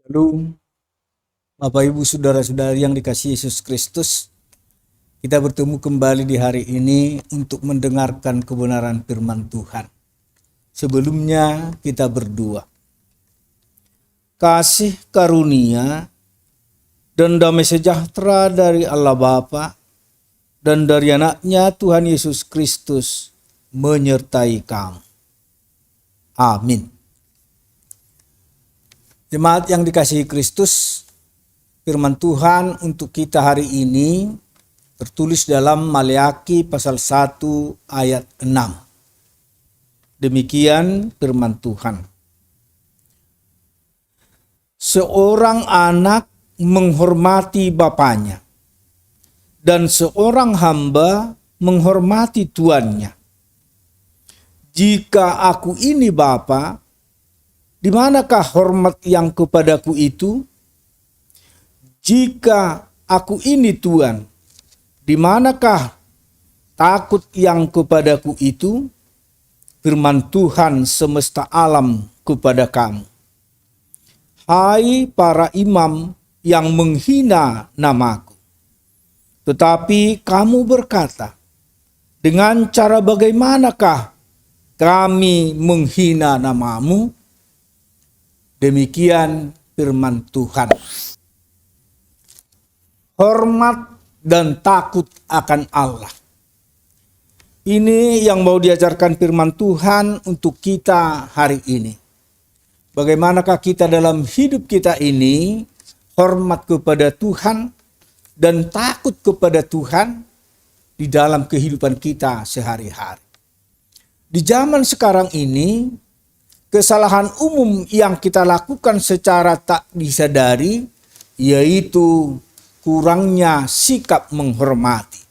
Lalu, Bapak Ibu Saudara-saudari yang dikasihi Yesus Kristus, kita bertemu kembali di hari ini untuk mendengarkan kebenaran firman Tuhan. Sebelumnya kita berdoa. Kasih karunia dan damai sejahtera dari Allah Bapa dan dari anaknya Tuhan Yesus Kristus menyertai kamu. Amin. Jemaat yang dikasihi Kristus, firman Tuhan untuk kita hari ini tertulis dalam Maleakhi pasal 1 ayat 6. Demikian firman Tuhan. Seorang anak menghormati bapaknya, dan seorang hamba menghormati tuannya. Jika aku ini bapa, di manakah hormat yang kepadaku itu? Jika aku ini tuan, di manakah takut yang kepadaku itu? Firman Tuhan semesta alam kepada kamu. Hai para imam yang menghina namaku. Tetapi kamu berkata, dengan cara bagaimanakah kami menghina namamu? Demikian firman Tuhan. Hormat dan takut akan Allah. Ini yang mau diajarkan firman Tuhan untuk kita hari ini. Bagaimanakah kita dalam hidup kita ini hormat kepada Tuhan dan takut kepada Tuhan di dalam kehidupan kita sehari-hari. Di zaman sekarang ini, kesalahan umum yang kita lakukan secara tak disadari yaitu kurangnya sikap menghormati.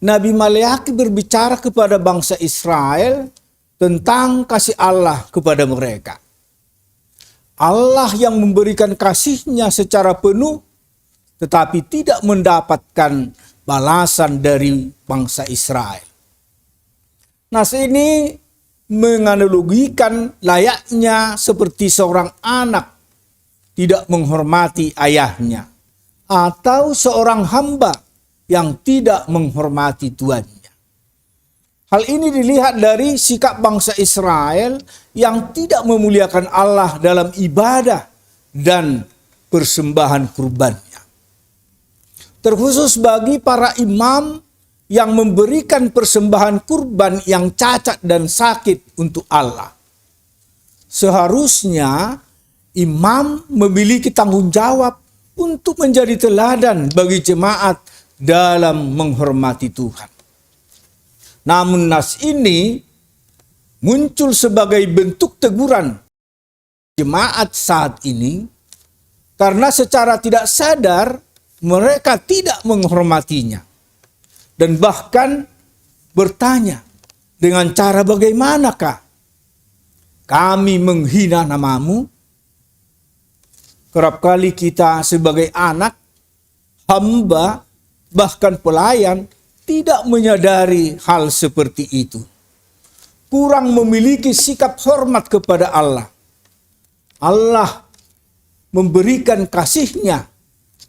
Nabi Maleakhi berbicara kepada bangsa Israel tentang kasih Allah kepada mereka. Allah yang memberikan kasih-Nya secara penuh tetapi tidak mendapatkan balasan dari bangsa Israel. Nas ini menganalogikan layaknya seperti seorang anak tidak menghormati ayahnya atau seorang hamba yang tidak menghormati tuannya. Hal ini dilihat dari sikap bangsa Israel yang tidak memuliakan Allah dalam ibadah dan persembahan kurbannya. Terkhusus bagi para imam yang memberikan persembahan kurban yang cacat dan sakit untuk Allah. Seharusnya imam memiliki tanggung jawab untuk menjadi teladan bagi jemaat dalam menghormati Tuhan. Namun nas ini muncul sebagai bentuk teguran jemaat saat ini karena secara tidak sadar mereka tidak menghormatinya dan bahkan bertanya, dengan cara bagaimanakah kami menghina namamu? Kerap kali kita sebagai anak, hamba, bahkan pelayan tidak menyadari hal seperti itu. Kurang memiliki sikap hormat kepada Allah. Allah memberikan kasih-Nya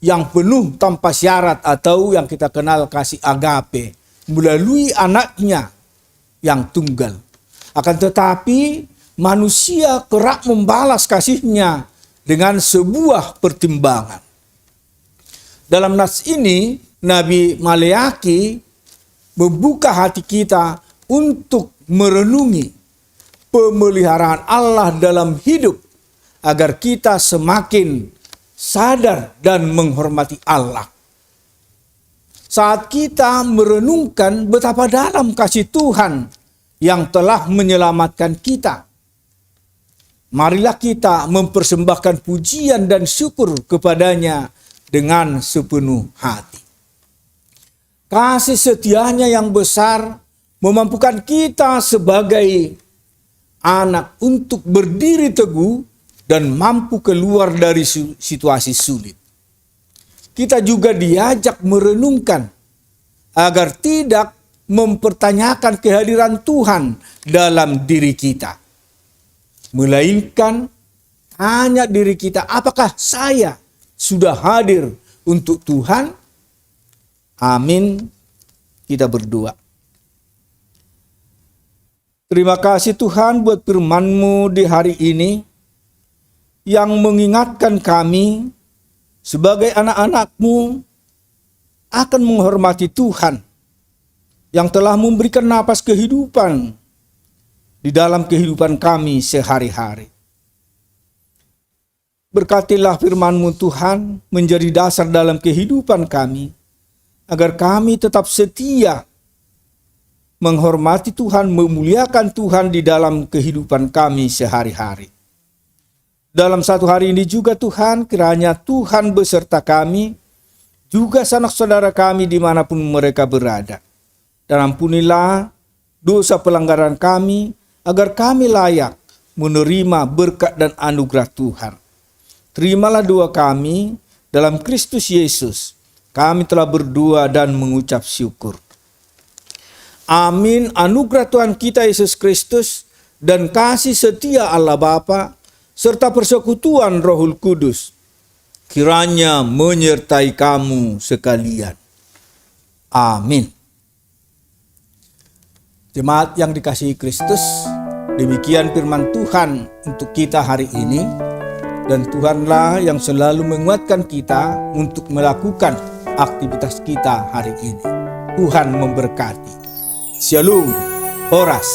yang penuh tanpa syarat atau yang kita kenal kasih agape melalui anaknya yang tunggal. Akan tetapi manusia kerap membalas kasih-Nya dengan sebuah pertimbangan. Dalam nas ini, Nabi Maleakhi membuka hati kita untuk merenungi pemeliharaan Allah dalam hidup agar kita semakin sadar dan menghormati Allah. Saat kita merenungkan betapa dalam kasih Tuhan yang telah menyelamatkan kita, marilah kita mempersembahkan pujian dan syukur kepadanya dengan sepenuh hati. Kasih setianya yang besar memampukan kita sebagai anak untuk berdiri teguh dan mampu keluar dari situasi sulit. Kita juga diajak merenungkan agar tidak mempertanyakan kehadiran Tuhan dalam diri kita, melainkan Tanya diri kita, apakah saya sudah hadir untuk Tuhan? Amin. Kita berdoa. Terima kasih Tuhan buat firman-Mu di hari ini yang mengingatkan kami sebagai anak-anak-Mu akan menghormati Tuhan yang telah memberikan napas kehidupan di dalam kehidupan kami sehari-hari. Berkatilah firman-Mu Tuhan menjadi dasar dalam kehidupan kami, agar kami tetap setia menghormati Tuhan, memuliakan Tuhan di dalam kehidupan kami sehari-hari. Dalam satu hari ini juga Tuhan, kiranya Tuhan beserta kami, juga sanak saudara kami dimanapun mereka berada. Dan ampunilah dosa pelanggaran kami, agar kami layak menerima berkat dan anugerah Tuhan. Terimalah doa kami dalam Kristus Yesus. Kami telah berdoa dan mengucap syukur. Amin. Anugerah Tuhan kita Yesus Kristus dan kasih setia Allah Bapa serta persekutuan Rohul Kudus kiranya menyertai kamu sekalian. Amin. Jemaat yang dikasihi Kristus, demikian firman Tuhan untuk kita hari ini. Dan Tuhanlah yang selalu menguatkan kita untuk melakukan aktivitas kita hari ini. Tuhan memberkati. Shalom. Horas.